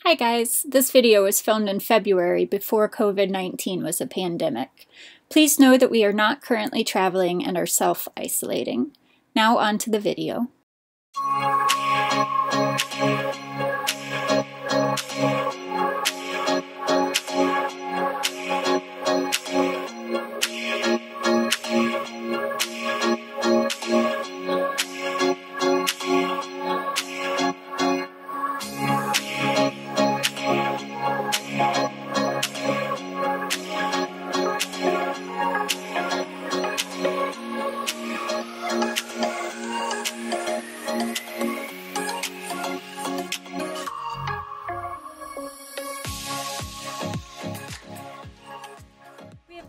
Hi guys, this video was filmed in February before COVID-19 was a pandemic. Please know that we are not currently traveling and are self-isolating. Now on to the video.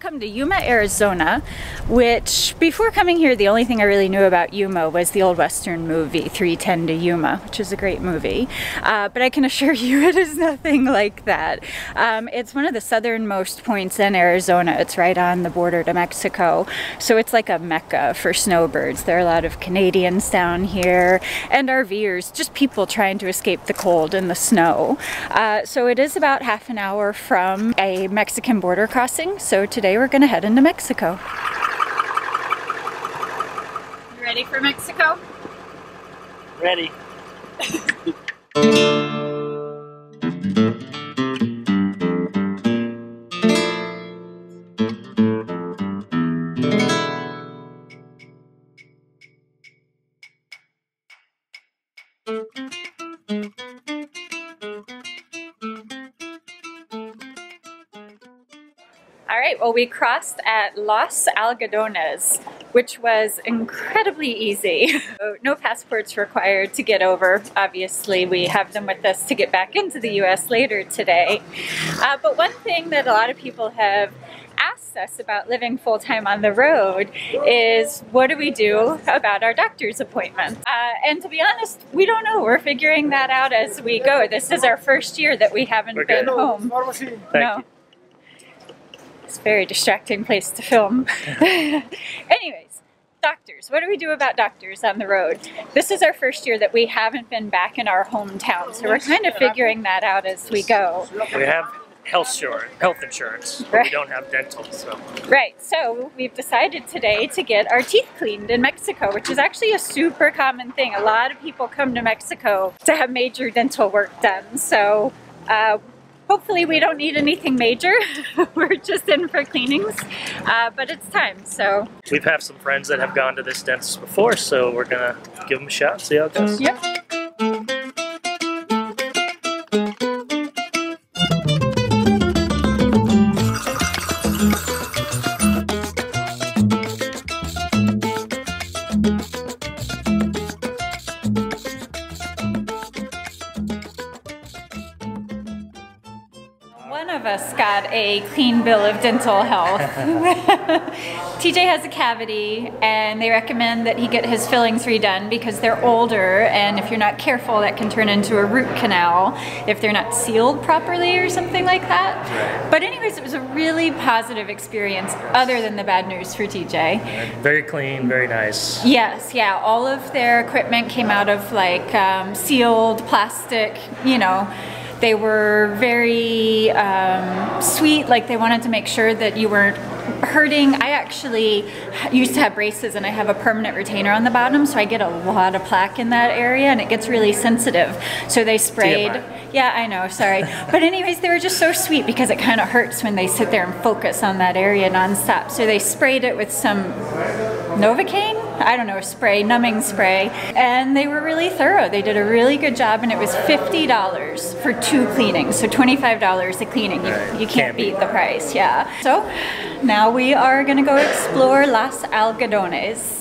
Come to Yuma, Arizona, which before coming here the only thing I really knew about Yuma was the old Western movie 3:10 to Yuma, which is a great movie, but I can assure you it is nothing like that. It's one of the southernmost points in Arizona. It's right on the border to Mexico, so it's like a mecca for snowbirds. There are a lot of Canadians down here and RVers, just people trying to escape the cold and the snow. So it is about half an hour from a Mexican border crossing, so today we're going to head into Mexico. You ready for Mexico? Ready. Alright, well we crossed at Los Algodones, which was incredibly easy. No passports required to get over. Obviously we have them with us to get back into the US later today. But one thing that a lot of people have asked us about living full-time on the road is, what do we do about our doctor's appointments? And to be honest, we don't know. We're figuring that out as we go. This is our first year that we haven't been home. No. It's a very distracting place to film. Anyways, doctors. What do we do about doctors on the road? This is our first year that we haven't been back in our hometown, so we're kind of figuring that out as we go. We have health insurance, but we don't have dental. So. Right, so we've decided today to get our teeth cleaned in Mexico, which is actually a super common thing. A lot of people come to Mexico to have major dental work done, so hopefully we don't need anything major. We're just in for cleanings, but it's time, so. We've had some friends that have gone to this dentist before, so we're gonna give them a shot and see how it goes. Yep. One of us got a clean bill of dental health. TJ has a cavity and they recommend that he get his fillings redone because they're older, and if you're not careful that can turn into a root canal if they're not sealed properly or something like that. But anyways, it was a really positive experience other than the bad news for TJ. Very clean, very nice. Yes, yeah, all of their equipment came out of like sealed plastic, you know. They were very sweet, like they wanted to make sure that you weren't hurting. I actually used to have braces and I have a permanent retainer on the bottom, so I get a lot of plaque in that area and it gets really sensitive. So they sprayed. TMI. Yeah, I know, sorry. But anyways, they were just so sweet because it kind of hurts when they sit there and focus on that area nonstop. So they sprayed it with some Novocaine? I don't know, spray, numbing spray, and they were really thorough. They did a really good job, and it was $50 for 2 cleanings, so $25 a cleaning. You can't beat the price, yeah. So now we are gonna go explore Los Algodones.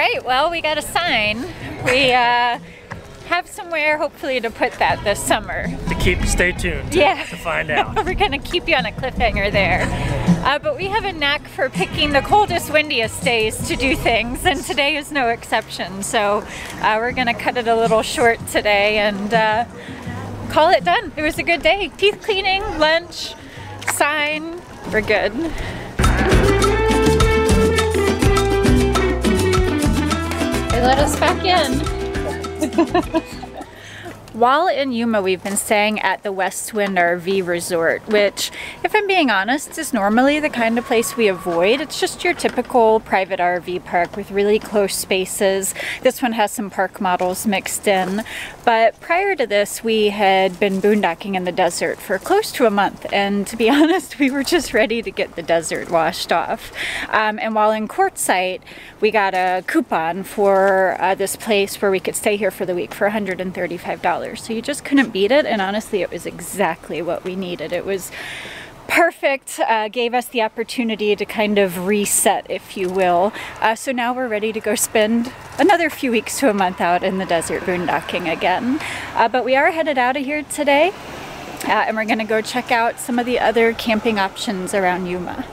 right, well, we got a sign. We have somewhere hopefully to put that this summer. Stay tuned to find out. We're gonna keep you on a cliffhanger there. But we have a knack for picking the coldest, windiest days to do things, and today is no exception. So we're gonna cut it a little short today and call it done. It was a good day. Teeth cleaning, lunch, sign, we're good. They let us back in. While in Yuma, we've been staying at the Westwind RV Resort, which, if I'm being honest, is normally the kind of place we avoid. It's just your typical private RV park with really close spaces. This one has some park models mixed in. But prior to this, we had been boondocking in the desert for close to a month. And to be honest, we were just ready to get the desert washed off. And while in Quartzsite, we got a coupon for this place where we could stay here for the week for $135. So you just couldn't beat it, and honestly it was exactly what we needed. It was perfect, gave us the opportunity to kind of reset, if you will. So now we're ready to go spend another few weeks to a month out in the desert boondocking again. But we are headed out of here today, and we're gonna go check out some of the other camping options around Yuma.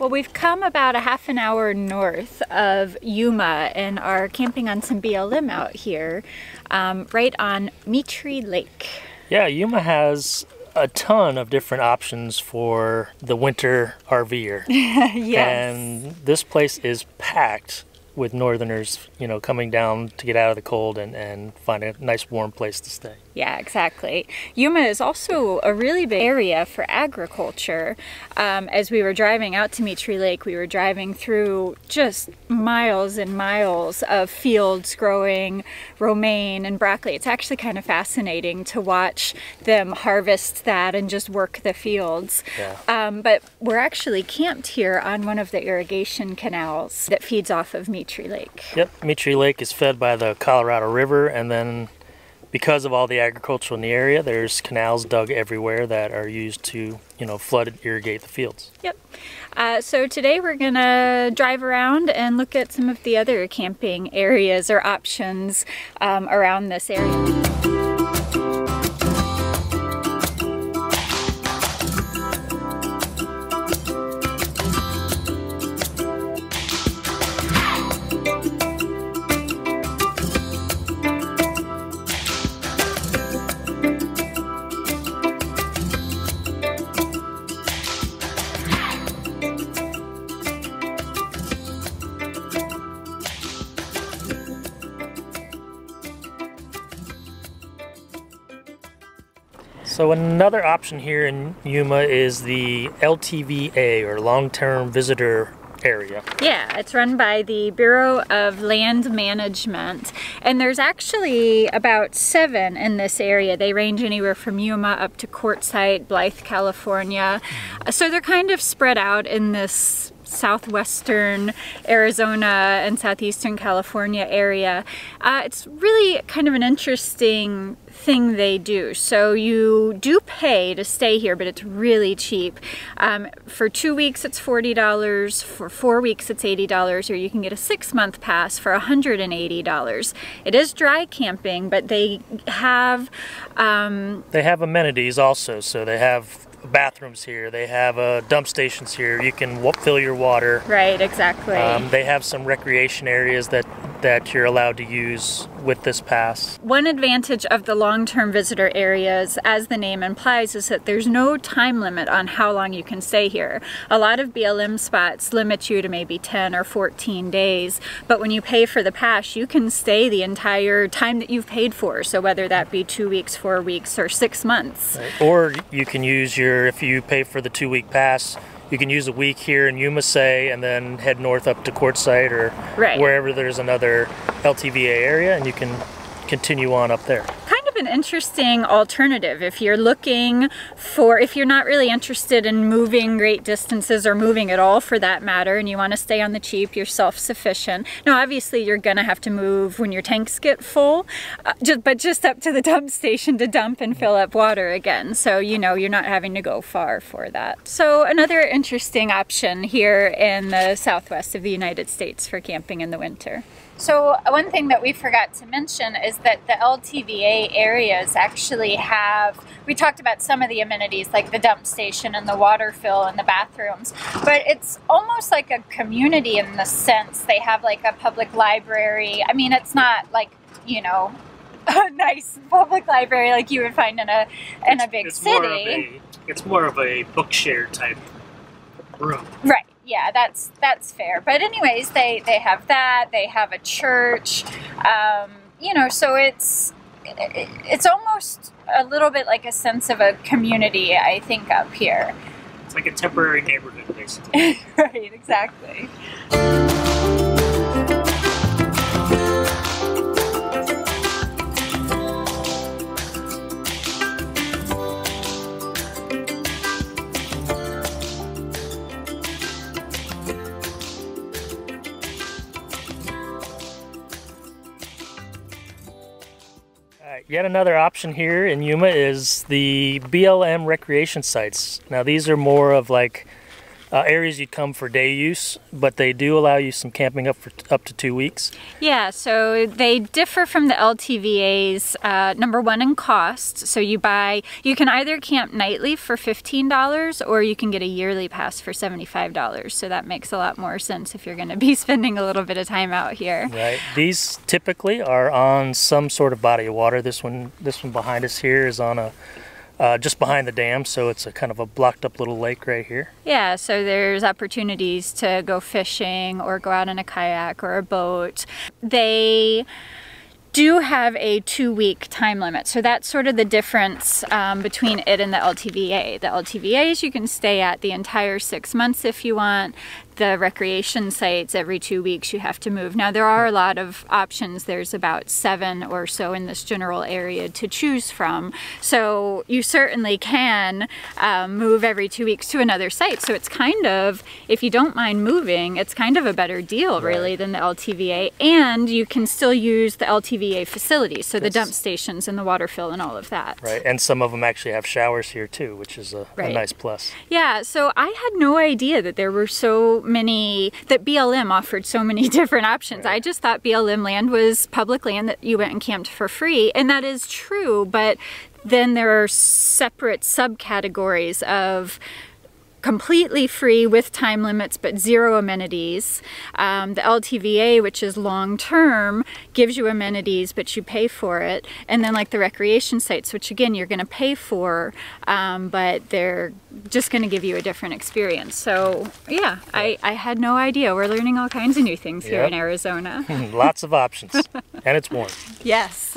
Well, we've come about a half an hour north of Yuma and are camping on some BLM out here, right on Mittry Lake. Yeah, Yuma has a ton of different options for the winter RVer. Yes. And this place is packed with northerners, you know, coming down to get out of the cold and find a nice warm place to stay. Yeah, exactly. Yuma is also a really big area for agriculture. As we were driving out to Mittry Lake, we were driving through just miles and miles of fields growing romaine and broccoli. It's actually kind of fascinating to watch them harvest that and just work the fields. Yeah. But we're actually camped here on one of the irrigation canals that feeds off of Mittry Lake. Yep, Mittry Lake is fed by the Colorado River, and then because of all the agriculture in the area, there's canals dug everywhere that are used to, you know, flood and irrigate the fields. Yep. So today we're gonna drive around and look at some of the other camping areas or options around this area. So another option here in Yuma is the LTVA, or long-term visitor area. Yeah, it's run by the Bureau of Land Management, and there's actually about 7 in this area. They range anywhere from Yuma up to Quartzsite, Blythe, California. So they're kind of spread out in this southwestern Arizona and southeastern California area. It's really kind of an interesting thing they do. So you do pay to stay here, but it's really cheap. For 2 weeks it's $40, for 4 weeks it's $80, or you can get a 6-month pass for $180. It is dry camping, but they have amenities also. So they have bathrooms here, they have dump stations here, you can fill your water. Right, exactly. They have some recreation areas that that you're allowed to use with this pass. One advantage of the long-term visitor areas, as the name implies, is that there's no time limit on how long you can stay here. A lot of BLM spots limit you to maybe 10 or 14 days, but when you pay for the pass, you can stay the entire time that you've paid for. So whether that be 2 weeks, 4 weeks, or 6 months. Right. Or you can use if you pay for the 2-week pass, you can use a week here in Yuma, say, and then head north up to Quartzsite or wherever there's another LTVA area, and you can continue on up there. Kind of an interesting alternative if you're looking for, if you're not really interested in moving great distances or moving at all for that matter, and you want to stay on the cheap, you're self-sufficient. Now obviously you're gonna have to move when your tanks get full, but just up to the dump station to dump and fill up water again. So you know you're not having to go far for that. So another interesting option here in the southwest of the United States for camping in the winter. So one thing that we forgot to mention is that the LTVA areas actually have, we talked about some of the amenities like the dump station and the water fill and the bathrooms, but it's almost like a community in the sense they have like a public library. I mean, it's not like, you know, a nice public library like you would find in a big city. It's more of a bookshare type room. Right. Yeah, that's fair. But anyways, they have that. They have a church. You know, so it's almost a little bit like a sense of a community, I think, up here. It's like a temporary neighborhood, basically. Right, exactly. Yet another option here in Yuma is the BLM recreation sites. Now these are more of like areas you'd come for day use, but they do allow you some camping up to 2 weeks. Yeah, so they differ from the LTVAs, number one in cost. So you can either camp nightly for $15 or you can get a yearly pass for $75. So that makes a lot more sense if you're going to be spending a little bit of time out here. Right. These typically are on some sort of body of water. This one behind us here is on a just behind the dam, so it's a kind of a blocked up little lake right here. Yeah, so there's opportunities to go fishing or go out in a kayak or a boat. They do have a 2-week time limit, so that's sort of the difference between it and the LTVA. The LTVAs you can stay at the entire 6 months if you want. The recreation sites, every 2 weeks you have to move. Now there are a lot of options. There's about 7 or so in this general area to choose from. So you certainly can move every 2 weeks to another site. So it's kind of, if you don't mind moving, it's kind of a better deal really than the LTVA. And you can still use the LTVA facilities, so the dump stations and the water fill and all of that. Right, and some of them actually have showers here too, which is a nice plus. Yeah, so I had no idea that there were so many, that BLM offered so many different options. I just thought BLM land was public land that you went and camped for free, and that is true, but then there are separate subcategories of completely free with time limits but zero amenities. The LTVA, which is long-term, gives you amenities but you pay for it. And then like the recreation sites, which again you're going to pay for, but they're just going to give you a different experience. So yeah, I had no idea. We're learning all kinds of new things here in Arizona. Lots of options. And it's warm. Yes.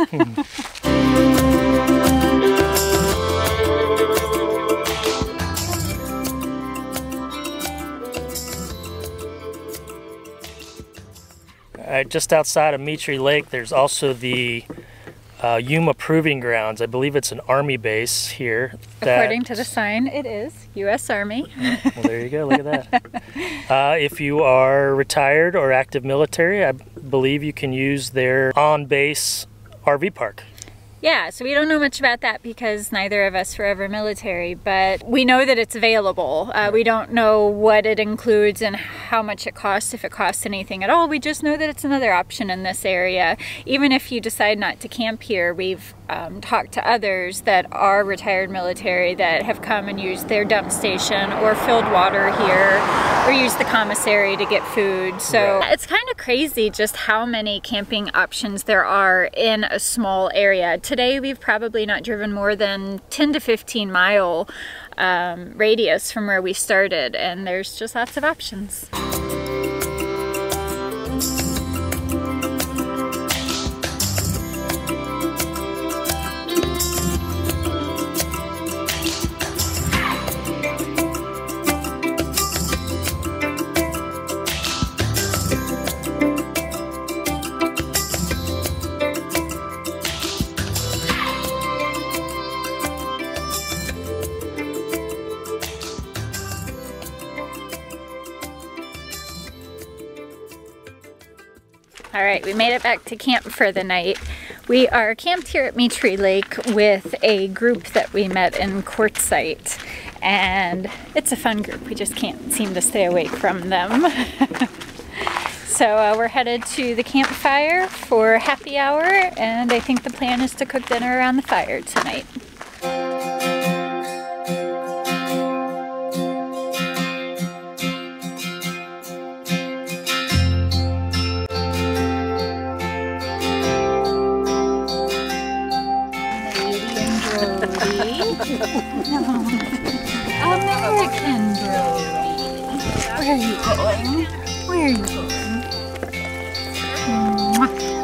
Just outside of Mittry Lake, there's also the Yuma Proving Grounds. I believe it's an Army base here. According to the sign, it is U.S. Army. Well, there you go. Look at that. If you are retired or active military, I believe you can use their on-base RV park. Yeah, so we don't know much about that because neither of us were ever military, but we know that it's available. We don't know what it includes and how much it costs, if it costs anything at all. We just know that it's another option in this area. Even if you decide not to camp here, we've talked to others that are retired military that have come and used their dump station or filled water here or used the commissary to get food. So it's kind of crazy just how many camping options there are in a small area. Today we've probably not driven more than 10 to 15 mile radius from where we started, and there's just lots of options. All right, we made it back to camp for the night. We are camped here at Mittry Lake with a group that we met in Quartzsite, and it's a fun group. We just can't seem to stay away from them. So we're headed to the campfire for happy hour, and I think the plan is to cook dinner around the fire tonight. American Brody. Where are you going? Where are you going? Mwah.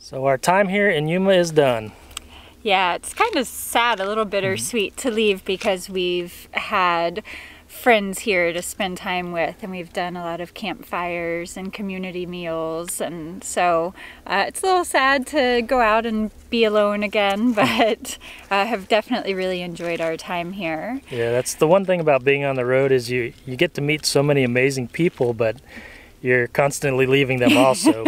So our time here in Yuma is done. Yeah, it's kind of sad, a little bittersweet to leave because we've had friends here to spend time with, and we've done a lot of campfires and community meals, and so it's a little sad to go out and be alone again, but have definitely really enjoyed our time here. Yeah, that's the one thing about being on the road is you get to meet so many amazing people, but you're constantly leaving them also.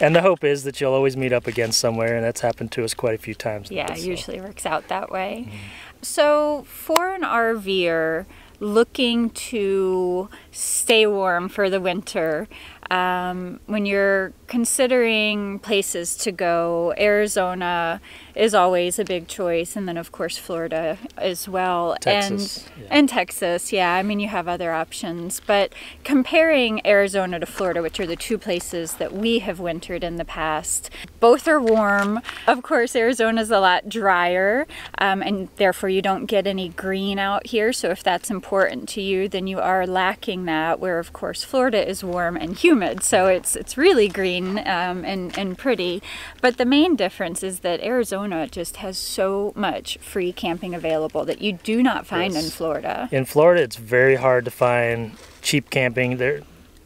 And the hope is that you'll always meet up again somewhere, and that's happened to us quite a few times. Yeah, it usually works out that way. So for an RVer looking to stay warm for the winter, when you're considering places to go, Arizona is always a big choice, and then of course Florida as well. Texas. And Texas, yeah. I mean, you have other options, but comparing Arizona to Florida, which are the two places that we have wintered in the past, both are warm. Of course, Arizona's a lot drier, and therefore you don't get any green out here, so if that's important to you, then you are lacking that, where of course Florida is warm and humid, so it's really green and pretty. But the main difference is that Arizona just has so much free camping available that you do not find in Florida. In Florida, it's very hard to find cheap camping.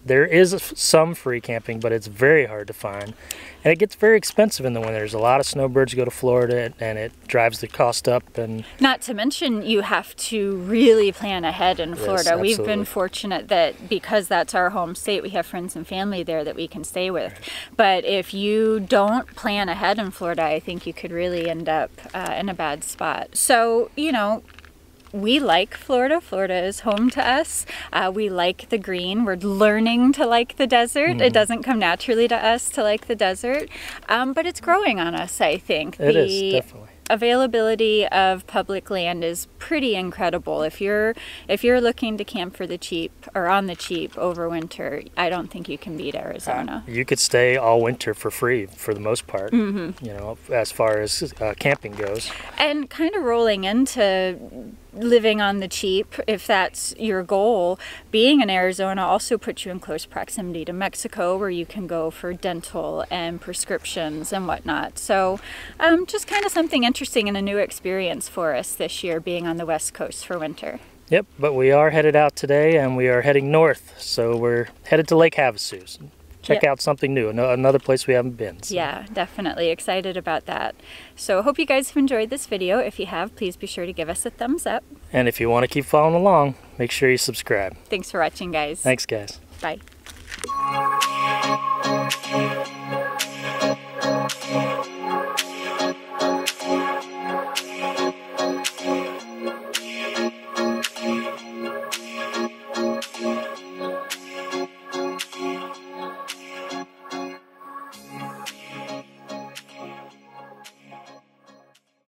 There is some free camping, but it's very hard to find. And it gets very expensive in the winter. There's a lot of snowbirds go to Florida, and it drives the cost up. And not to mention, you have to really plan ahead in Florida. Yes, we've been fortunate that because that's our home state, we have friends and family there that we can stay with. Right. But if you don't plan ahead in Florida, I think you could really end up in a bad spot. So, you know, we like Florida. Florida is home to us. We like the green. We're learning to like the desert. It doesn't come naturally to us to like the desert, but it's growing on us, I think. It is, definitely. Availability of public land is pretty incredible. If you're looking to camp for the cheap or on the cheap over winter, I don't think you can beat Arizona. You could stay all winter for free for the most part, you know, as far as camping goes. And kind of rolling into living on the cheap, if that's your goal, being in Arizona also puts you in close proximity to Mexico, where you can go for dental and prescriptions and whatnot. So just kind of something interesting and a new experience for us this year, being on the West Coast for winter. Yep, but we are headed out today, and we are heading north, so we're headed to Lake Havasu. check out something new, another place we haven't been. So. Yeah, definitely excited about that. So hope you guys have enjoyed this video. If you have, please be sure to give us a thumbs up. And if you want to keep following along, make sure you subscribe. Thanks for watching, guys. Thanks, guys. Bye.